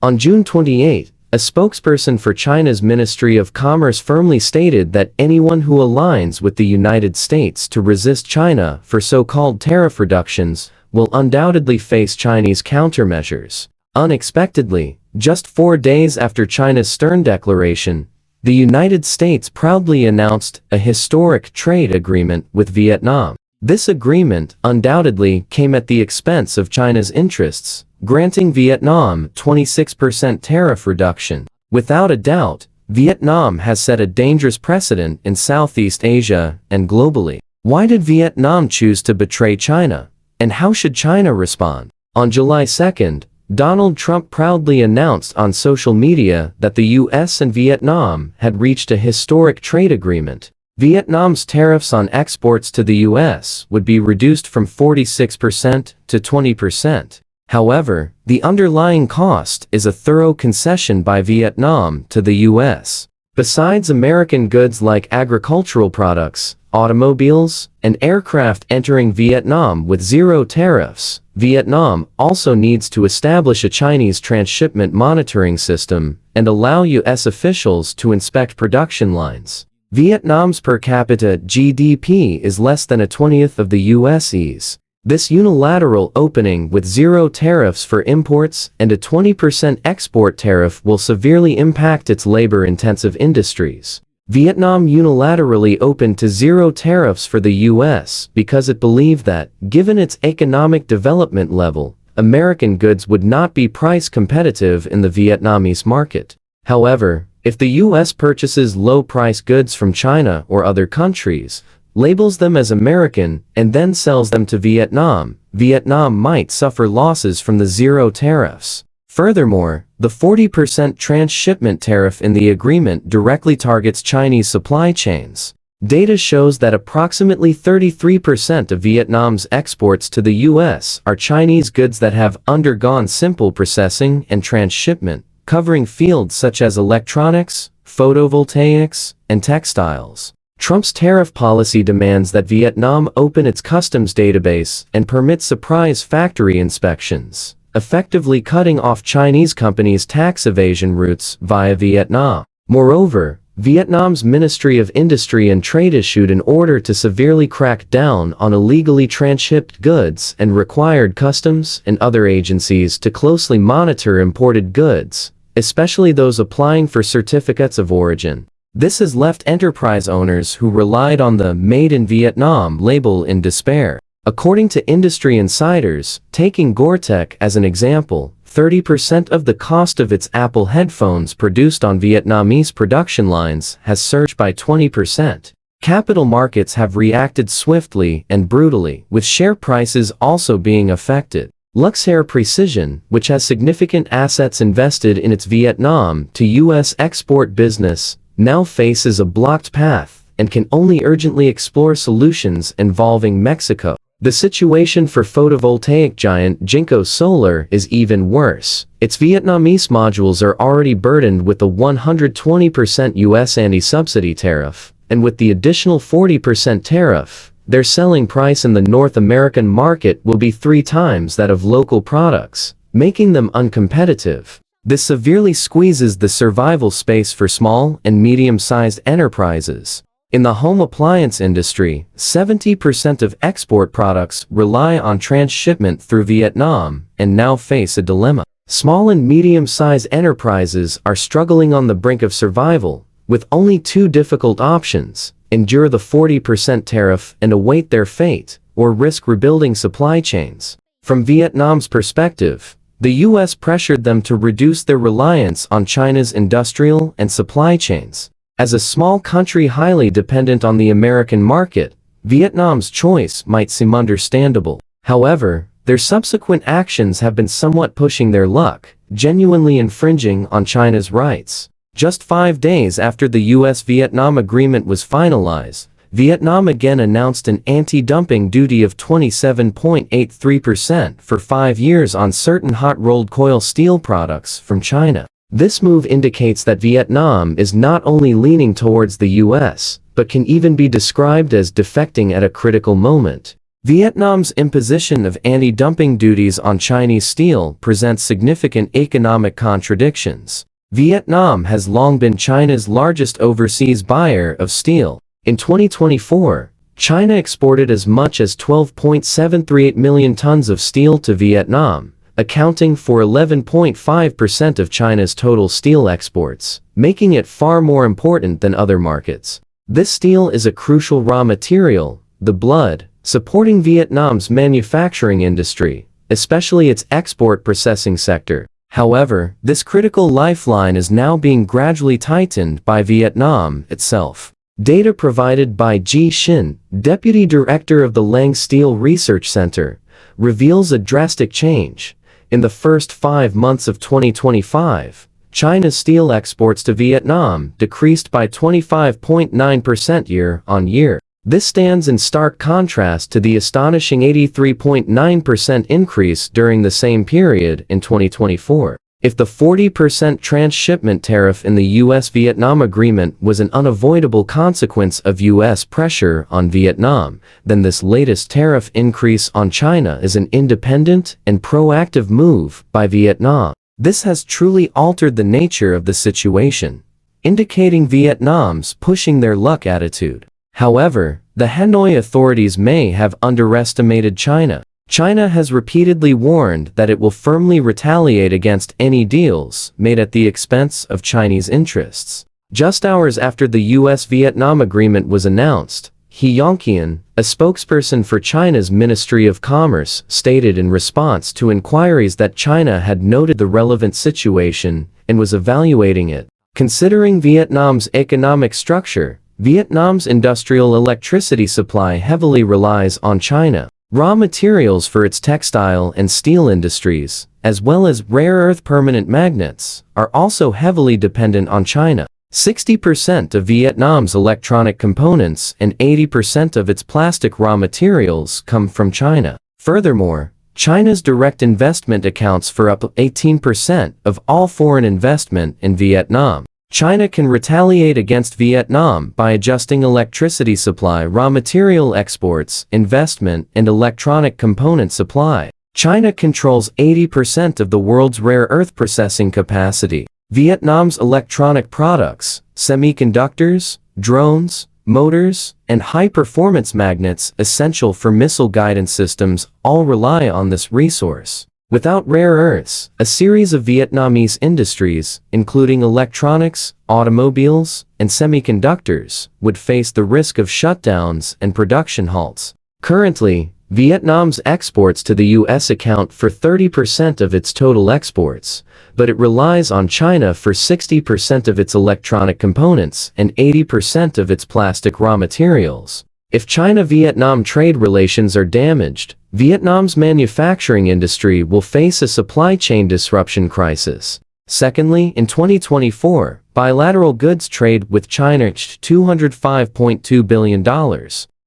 On June 28, a spokesperson for China's Ministry of Commerce firmly stated that anyone who aligns with the United States to resist China for so-called tariff reductions will undoubtedly face Chinese countermeasures. Unexpectedly, just 4 days after China's stern declaration, the United States proudly announced a historic trade agreement with Vietnam. This agreement undoubtedly came at the expense of China's interests, granting Vietnam 26% tariff reduction. Without a doubt, Vietnam has set a dangerous precedent in Southeast Asia and globally. Why did Vietnam choose to betray China? And how should China respond? On July 2nd, Donald Trump proudly announced on social media that the US and Vietnam had reached a historic trade agreement. Vietnam's tariffs on exports to the US would be reduced from 46% to 20%. However, the underlying cost is a thorough concession by Vietnam to the US. Besides American goods like agricultural products, automobiles, and aircraft entering Vietnam with zero tariffs, Vietnam also needs to establish a Chinese transshipment monitoring system and allow US officials to inspect production lines. Vietnam's per capita GDP is less than a 20th of the US's. This unilateral opening with zero tariffs for imports and a 20% export tariff will severely impact its labor-intensive industries. Vietnam unilaterally opened to zero tariffs for the US because it believed that, given its economic development level, American goods would not be price competitive in the Vietnamese market. However, if the US purchases low-price goods from China or other countries, labels them as American, and then sells them to Vietnam, Vietnam might suffer losses from the zero tariffs. Furthermore, the 40% transshipment tariff in the agreement directly targets Chinese supply chains. Data shows that approximately 33% of Vietnam's exports to the US are Chinese goods that have undergone simple processing and transshipment, covering fields such as electronics, photovoltaics, and textiles. Trump's tariff policy demands that Vietnam open its customs database and permit surprise factory inspections, effectively cutting off Chinese companies' tax evasion routes via Vietnam. Moreover, Vietnam's Ministry of Industry and Trade issued an order to severely crack down on illegally transshipped goods and required customs and other agencies to closely monitor imported goods, especially those applying for certificates of origin. This has left enterprise owners who relied on the Made in Vietnam label in despair. According to industry insiders, taking Gore-Tex as an example, 30% of the cost of its Apple headphones produced on Vietnamese production lines has surged by 20%. Capital markets have reacted swiftly and brutally, with share prices also being affected. Luxair Precision, which has significant assets invested in its Vietnam to US export business, now faces a blocked path and can only urgently explore solutions involving Mexico. The situation for photovoltaic giant Jinko Solar is even worse. Its Vietnamese modules are already burdened with the 120% US anti-subsidy tariff, and with the additional 40% tariff, their selling price in the North American market will be 3 times that of local products, making them uncompetitive. This severely squeezes the survival space for small and medium-sized enterprises. In the home appliance industry, 70% of export products rely on transshipment through Vietnam and now face a dilemma. Small and medium-sized enterprises are struggling on the brink of survival, with only 2 difficult options: endure the 40% tariff and await their fate, or risk rebuilding supply chains. From Vietnam's perspective, the US pressured them to reduce their reliance on China's industrial and supply chains. As a small country highly dependent on the American market, Vietnam's choice might seem understandable. However, their subsequent actions have been somewhat pushing their luck, genuinely infringing on China's rights. Just 5 days after the US-Vietnam agreement was finalized, Vietnam again announced an anti-dumping duty of 27.83% for 5 years on certain hot-rolled coil steel products from China. This move indicates that Vietnam is not only leaning towards the US, but can even be described as defecting at a critical moment. Vietnam's imposition of anti-dumping duties on Chinese steel presents significant economic contradictions. Vietnam has long been China's largest overseas buyer of steel. In 2024, China exported as much as 12.738 million tons of steel to Vietnam, accounting for 11.5% of China's total steel exports, making it far more important than other markets. This steel is a crucial raw material, the blood, supporting Vietnam's manufacturing industry, especially its export processing sector. However, this critical lifeline is now being gradually tightened by Vietnam itself. Data provided by Ji Xin, Deputy Director of the Lang Steel Research Center, reveals a drastic change. In the first 5 months of 2025, China's steel exports to Vietnam decreased by 25.9% year-on-year. This stands in stark contrast to the astonishing 83.9% increase during the same period in 2024. If the 40% transshipment tariff in the U.S.-Vietnam agreement was an unavoidable consequence of U.S. pressure on Vietnam, then this latest tariff increase on China is an independent and proactive move by Vietnam. This has truly altered the nature of the situation, indicating Vietnam's pushing their luck attitude. However, the Hanoi authorities may have underestimated China. China has repeatedly warned that it will firmly retaliate against any deals made at the expense of Chinese interests. Just hours after the U.S.-Vietnam agreement was announced, He Yongqian, a spokesperson for China's Ministry of Commerce, stated in response to inquiries that China had noted the relevant situation and was evaluating it. Considering Vietnam's economic structure, Vietnam's industrial electricity supply heavily relies on China. Raw materials for its textile and steel industries, as well as rare earth permanent magnets, are also heavily dependent on China. 60% of Vietnam's electronic components and 80% of its plastic raw materials come from China. Furthermore, China's direct investment accounts for up to 18% of all foreign investment in Vietnam. China can retaliate against Vietnam by adjusting electricity supply, raw material exports, investment, and electronic component supply. China controls 80% of the world's rare earth processing capacity. Vietnam's electronic products, semiconductors, drones, motors, and high-performance magnets essential for missile guidance systems all rely on this resource. Without rare earths, a series of Vietnamese industries, including electronics, automobiles, and semiconductors, would face the risk of shutdowns and production halts. Currently, Vietnam's exports to the U.S. account for 30% of its total exports, but it relies on China for 60% of its electronic components and 80% of its plastic raw materials. If China-Vietnam trade relations are damaged, Vietnam's manufacturing industry will face a supply chain disruption crisis. Secondly, in 2024, bilateral goods trade with China reached $205.2 billion.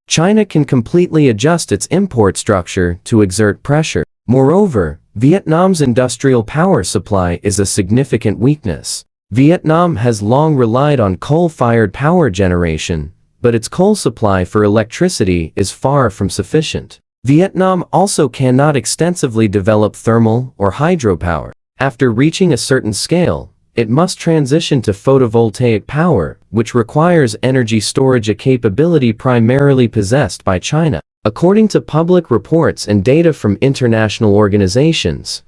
China can completely adjust its import structure to exert pressure. Moreover, Vietnam's industrial power supply is a significant weakness. Vietnam has long relied on coal-fired power generation, but its coal supply for electricity is far from sufficient. Vietnam also cannot extensively develop thermal or hydropower. After reaching a certain scale, it must transition to photovoltaic power, which requires energy storage, a capability primarily possessed by China. According to public reports and data from international organizations,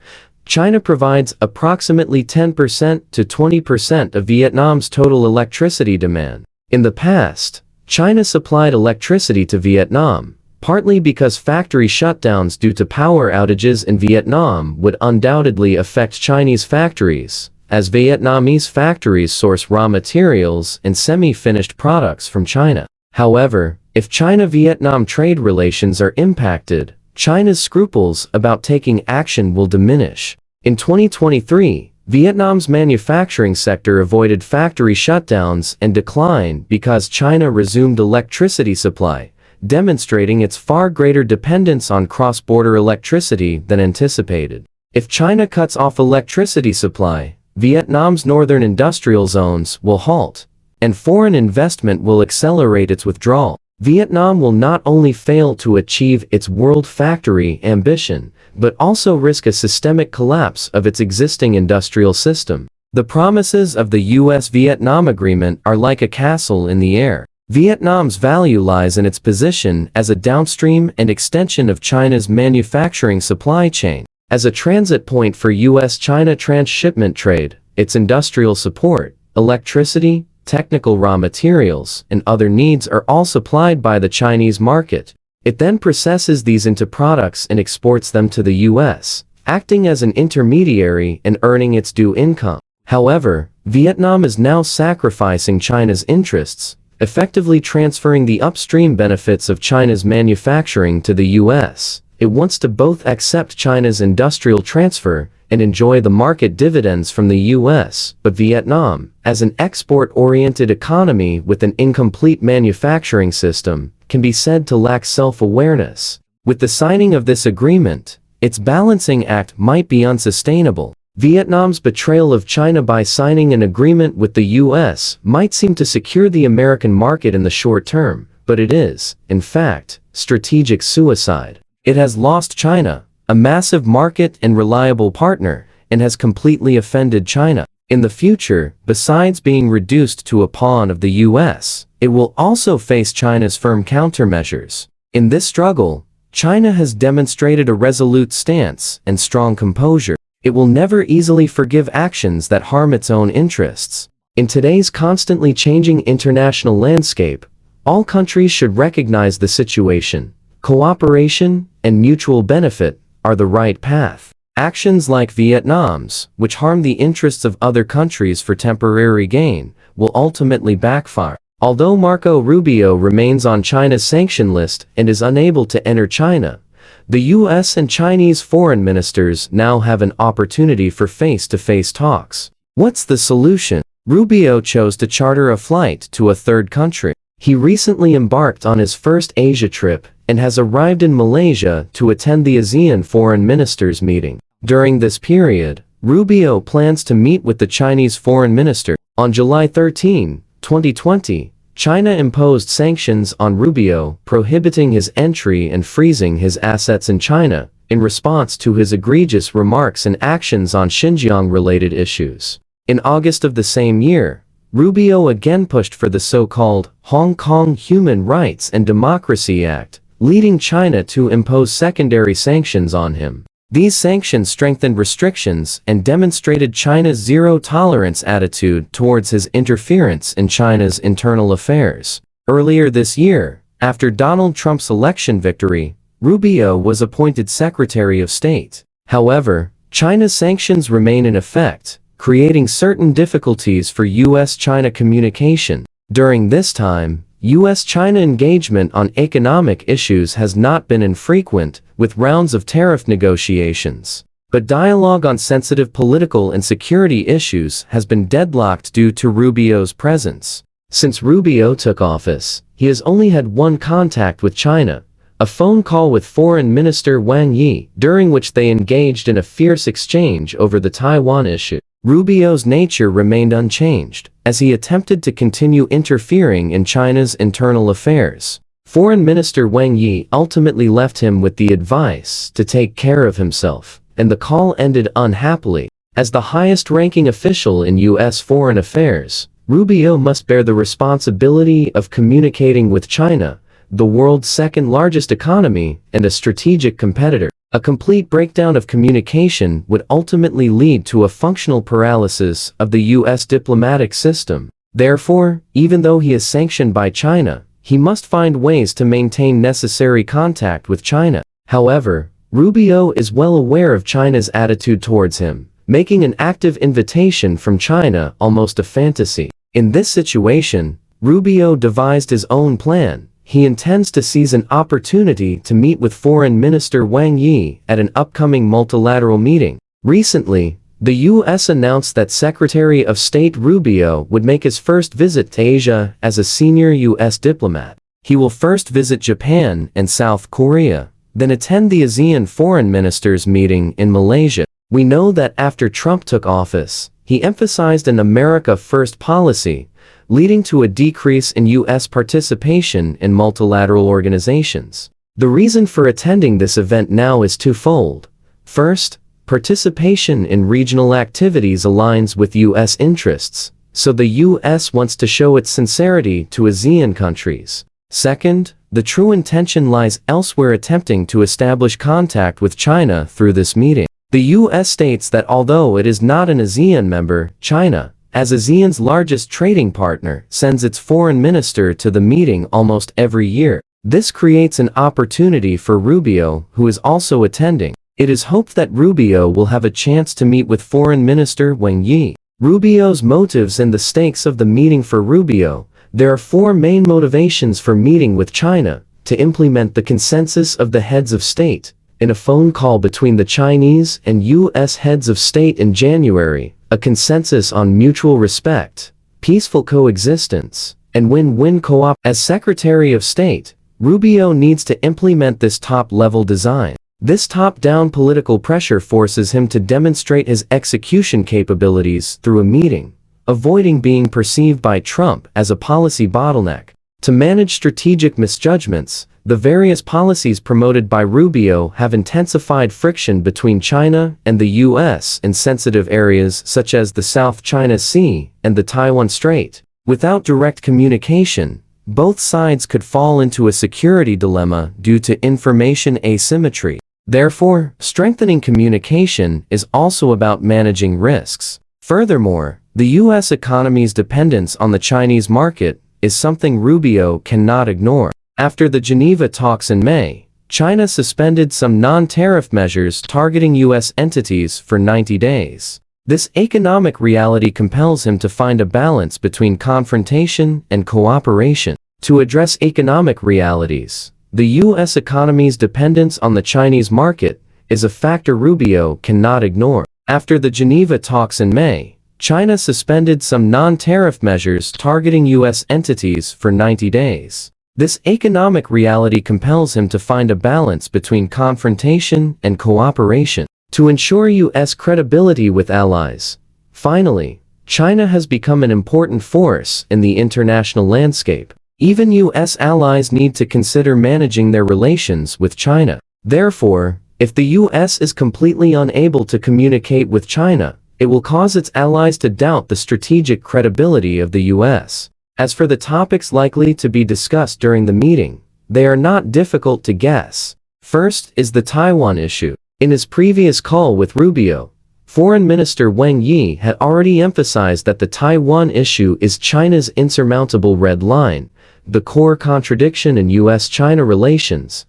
China provides approximately 10% to 20% of Vietnam's total electricity demand. In the past, China supplied electricity to Vietnam, partly because factory shutdowns due to power outages in Vietnam would undoubtedly affect Chinese factories, as Vietnamese factories source raw materials and semi-finished products from China. However, if China-Vietnam trade relations are impacted, China's scruples about taking action will diminish. In 2023, Vietnam's manufacturing sector avoided factory shutdowns and decline because China resumed electricity supply, demonstrating its far greater dependence on cross-border electricity than anticipated. If China cuts off electricity supply, Vietnam's northern industrial zones will halt, and foreign investment will accelerate its withdrawal. Vietnam will not only fail to achieve its world factory ambition, but also risk a systemic collapse of its existing industrial system. The promises of the US-Vietnam agreement are like a castle in the air. Vietnam's value lies in its position as a downstream and extension of China's manufacturing supply chain. As a transit point for US-China transshipment trade, its industrial support, electricity, technical raw materials, and other needs are all supplied by the Chinese market. It then processes these into products and exports them to the US, acting as an intermediary and earning its due income. However, Vietnam is now sacrificing China's interests, effectively transferring the upstream benefits of China's manufacturing to the US. It wants to both accept China's industrial transfer and enjoy the market dividends from the US, but Vietnam, as an export-oriented economy with an incomplete manufacturing system, can be said to lack self-awareness. With the signing of this agreement, its balancing act might be unsustainable. Vietnam's betrayal of China by signing an agreement with the US might seem to secure the American market in the short term, but it is, in fact, strategic suicide. It has lost China, a massive market and reliable partner, and has completely offended China. In the future, besides being reduced to a pawn of the US, it will also face China's firm countermeasures. In this struggle, China has demonstrated a resolute stance and strong composure. It will never easily forgive actions that harm its own interests. In today's constantly changing international landscape, all countries should recognize the situation. Cooperation and mutual benefit are the right path. Actions like Vietnam's, which harm the interests of other countries for temporary gain, will ultimately backfire. Although Marco Rubio remains on China's sanction list and is unable to enter China, the US and Chinese foreign ministers now have an opportunity for face-to-face talks. What's the solution? Rubio chose to charter a flight to a third country. He recently embarked on his first Asia trip and has arrived in Malaysia to attend the ASEAN Foreign Ministers meeting. During this period, Rubio plans to meet with the Chinese foreign minister. On July 13, 2020, China imposed sanctions on Rubio, prohibiting his entry and freezing his assets in China, in response to his egregious remarks and actions on Xinjiang-related issues. In August of the same year, Rubio again pushed for the so-called Hong Kong Human Rights and Democracy Act, leading China to impose secondary sanctions on him. These sanctions strengthened restrictions and demonstrated China's zero-tolerance attitude towards his interference in China's internal affairs. Earlier this year, after Donald Trump's election victory, Rubio was appointed Secretary of State. However, China's sanctions remain in effect, creating certain difficulties for US-China communication. During this time, US-China engagement on economic issues has not been infrequent, with rounds of tariff negotiations. But dialogue on sensitive political and security issues has been deadlocked due to Rubio's presence. Since Rubio took office, he has only had one contact with China, a phone call with Foreign Minister Wang Yi, during which they engaged in a fierce exchange over the Taiwan issue. Rubio's nature remained unchanged, as he attempted to continue interfering in China's internal affairs. Foreign Minister Wang Yi ultimately left him with the advice to take care of himself, and the call ended unhappily. As the highest-ranking official in U.S. foreign affairs, Rubio must bear the responsibility of communicating with China, the world's second-largest economy and a strategic competitor. A complete breakdown of communication would ultimately lead to a functional paralysis of the U.S. diplomatic system. Therefore, even though he is sanctioned by China, he must find ways to maintain necessary contact with China. However, Rubio is well aware of China's attitude towards him, making an active invitation from China almost a fantasy. In this situation, Rubio devised his own plan. He intends to seize an opportunity to meet with Foreign Minister Wang Yi at an upcoming multilateral meeting. Recently, the U.S. announced that Secretary of State Rubio would make his first visit to Asia as a senior U.S. diplomat. He will first visit Japan and South Korea, then attend the ASEAN Foreign Ministers meeting in Malaysia. We know that after Trump took office, he emphasized an America First policy, leading to a decrease in U.S. participation in multilateral organizations. The reason for attending this event now is twofold. First, participation in regional activities aligns with U.S. interests, so the U.S. wants to show its sincerity to ASEAN countries. Second, the true intention lies elsewhere, attempting to establish contact with China through this meeting. The U.S. states that although it is not an ASEAN member, China, as ASEAN's largest trading partner, sends its foreign minister to the meeting almost every year. This creates an opportunity for Rubio, who is also attending. It is hoped that Rubio will have a chance to meet with Foreign Minister Wang Yi. Rubio's motives and the stakes of the meeting. For Rubio, there are four main motivations for meeting with China: to implement the consensus of the heads of state, in a phone call between the Chinese and U.S. heads of state in January, a consensus on mutual respect, peaceful coexistence, and win-win co-op. As Secretary of State, Rubio needs to implement this top-level design. This top-down political pressure forces him to demonstrate his execution capabilities through a meeting, avoiding being perceived by Trump as a policy bottleneck. To manage strategic misjudgments, the various policies promoted by Rubio have intensified friction between China and the U.S. in sensitive areas such as the South China Sea and the Taiwan Strait. Without direct communication, both sides could fall into a security dilemma due to information asymmetry. Therefore, strengthening communication is also about managing risks. Furthermore, the U.S. economy's dependence on the Chinese market is something Rubio cannot ignore. After the Geneva talks in May, China suspended some non-tariff measures targeting U.S. entities for 90 days. This economic reality compels him to find a balance between confrontation and cooperation. To address economic realities, the U.S. economy's dependence on the Chinese market is a factor Rubio cannot ignore. After the Geneva talks in May, China suspended some non-tariff measures targeting U.S. entities for 90 days. This economic reality compels him to find a balance between confrontation and cooperation to ensure U.S. credibility with allies. Finally, China has become an important force in the international landscape. Even U.S. allies need to consider managing their relations with China. Therefore, if the U.S. is completely unable to communicate with China, it will cause its allies to doubt the strategic credibility of the U.S. As for the topics likely to be discussed during the meeting, they are not difficult to guess. First is the Taiwan issue. In his previous call with Rubio, Foreign Minister Wang Yi had already emphasized that the Taiwan issue is China's insurmountable red line, the core contradiction in U.S.-China relations,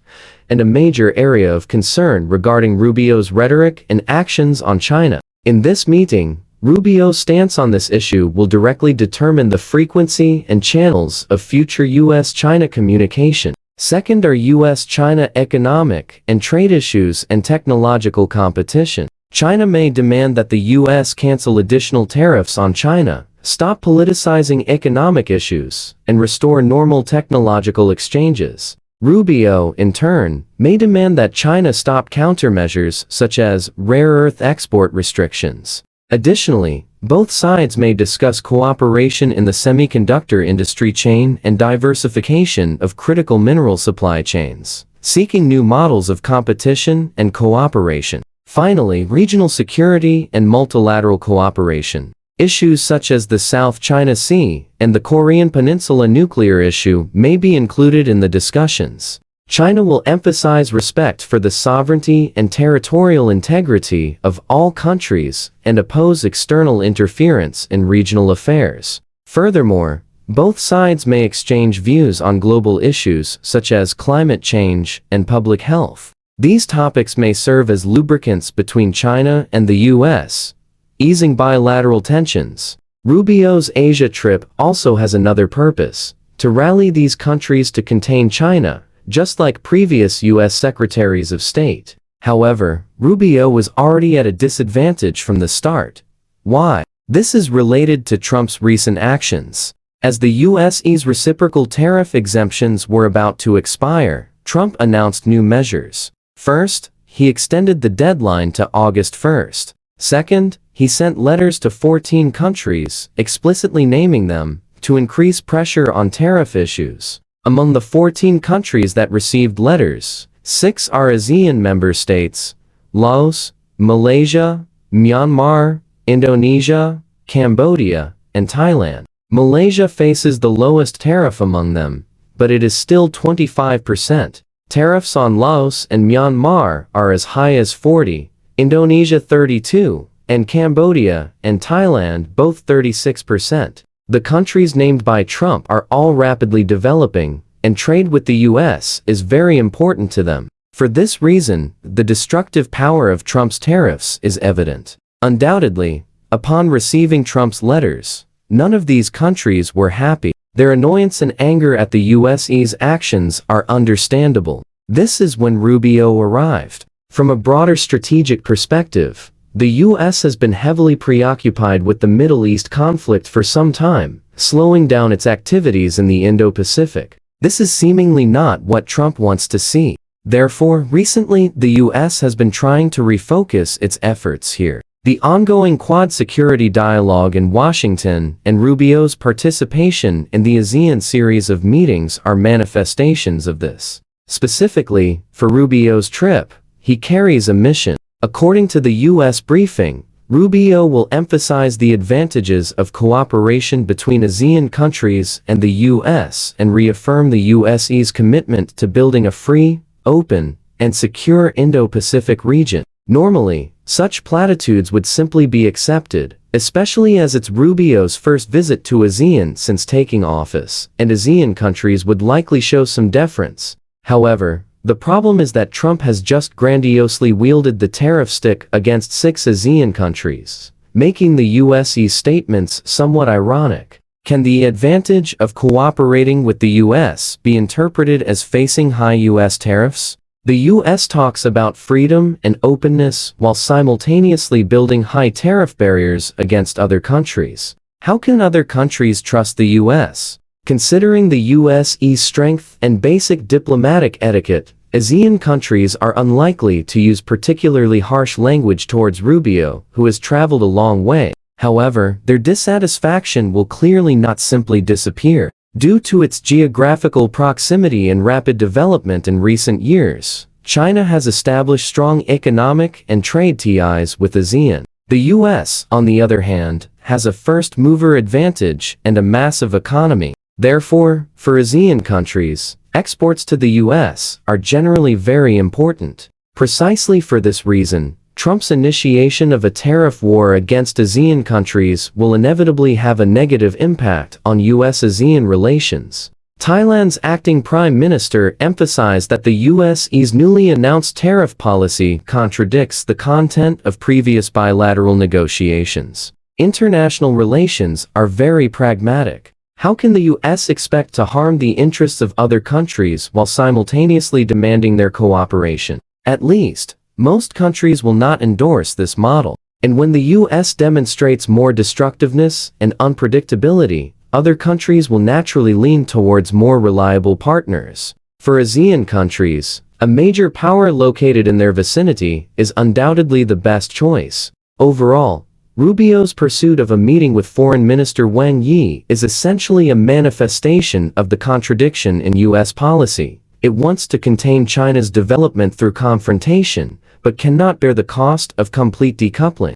and a major area of concern regarding Rubio's rhetoric and actions on China. In this meeting, Rubio's stance on this issue will directly determine the frequency and channels of future U.S.-China communication. Second are U.S.-China economic and trade issues and technological competition. China may demand that the U.S. cancel additional tariffs on China, stop politicizing economic issues, and restore normal technological exchanges. Rubio, in turn, may demand that China stop countermeasures such as rare earth export restrictions. Additionally, both sides may discuss cooperation in the semiconductor industry chain and diversification of critical mineral supply chains, seeking new models of competition and cooperation. Finally, regional security and multilateral cooperation. Issues such as the South China Sea and the Korean Peninsula nuclear issue may be included in the discussions. China will emphasize respect for the sovereignty and territorial integrity of all countries and oppose external interference in regional affairs. Furthermore, both sides may exchange views on global issues such as climate change and public health. These topics may serve as lubricants between China and the U.S., easing bilateral tensions. Rubio's Asia trip also has another purpose: to rally these countries to contain China, just like previous U.S. Secretaries of State. However, Rubio was already at a disadvantage from the start. Why? This is related to Trump's recent actions. As the U.S.'s reciprocal tariff exemptions were about to expire, Trump announced new measures. First, he extended the deadline to August 1st. Second, he sent letters to 14 countries, explicitly naming them, to increase pressure on tariff issues. Among the 14 countries that received letters, 6 are ASEAN member states: Laos, Malaysia, Myanmar, Indonesia, Cambodia, and Thailand. Malaysia faces the lowest tariff among them, but it is still 25%. Tariffs on Laos and Myanmar are as high as 40%, Indonesia 32%, and Cambodia and Thailand both 36%. The countries named by Trump are all rapidly developing, and trade with the US is very important to them. For this reason, the destructive power of Trump's tariffs is evident. Undoubtedly, upon receiving Trump's letters, none of these countries were happy. Their annoyance and anger at the US's actions are understandable. This is when Rubio arrived. From a broader strategic perspective, the US has been heavily preoccupied with the Middle East conflict for some time, slowing down its activities in the Indo-Pacific. This is seemingly not what Trump wants to see. Therefore, recently, the US has been trying to refocus its efforts here. The ongoing Quad security dialogue in Washington and Rubio's participation in the ASEAN series of meetings are manifestations of this. Specifically, for Rubio's trip, he carries a mission. According to the US briefing, Rubio will emphasize the advantages of cooperation between ASEAN countries and the US and reaffirm the US's commitment to building a free, open, and secure Indo-Pacific region. Normally, such platitudes would simply be accepted, especially as it's Rubio's first visit to ASEAN since taking office, and ASEAN countries would likely show some deference. However, the problem is that Trump has just grandiosely wielded the tariff stick against 6 ASEAN countries, making the US's statements somewhat ironic. Can the advantage of cooperating with the US be interpreted as facing high US tariffs? The US talks about freedom and openness while simultaneously building high tariff barriers against other countries. How can other countries trust the US? Considering the US's strength and basic diplomatic etiquette, ASEAN countries are unlikely to use particularly harsh language towards Rubio, who has traveled a long way. However, their dissatisfaction will clearly not simply disappear. Due to its geographical proximity and rapid development in recent years, China has established strong economic and trade ties with ASEAN. The US, on the other hand, has a first-mover advantage and a massive economy. Therefore, for ASEAN countries, exports to the US are generally very important. Precisely for this reason, Trump's initiation of a tariff war against ASEAN countries will inevitably have a negative impact on US-ASEAN relations. Thailand's acting prime minister emphasized that the US's newly announced tariff policy contradicts the content of previous bilateral negotiations. International relations are very pragmatic. How can the US expect to harm the interests of other countries while simultaneously demanding their cooperation? At least, most countries will not endorse this model. And when the US demonstrates more destructiveness and unpredictability, other countries will naturally lean towards more reliable partners. For ASEAN countries, a major power located in their vicinity is undoubtedly the best choice. Overall, Rubio's pursuit of a meeting with Foreign Minister Wang Yi is essentially a manifestation of the contradiction in US policy. It wants to contain China's development through confrontation, but cannot bear the cost of complete decoupling.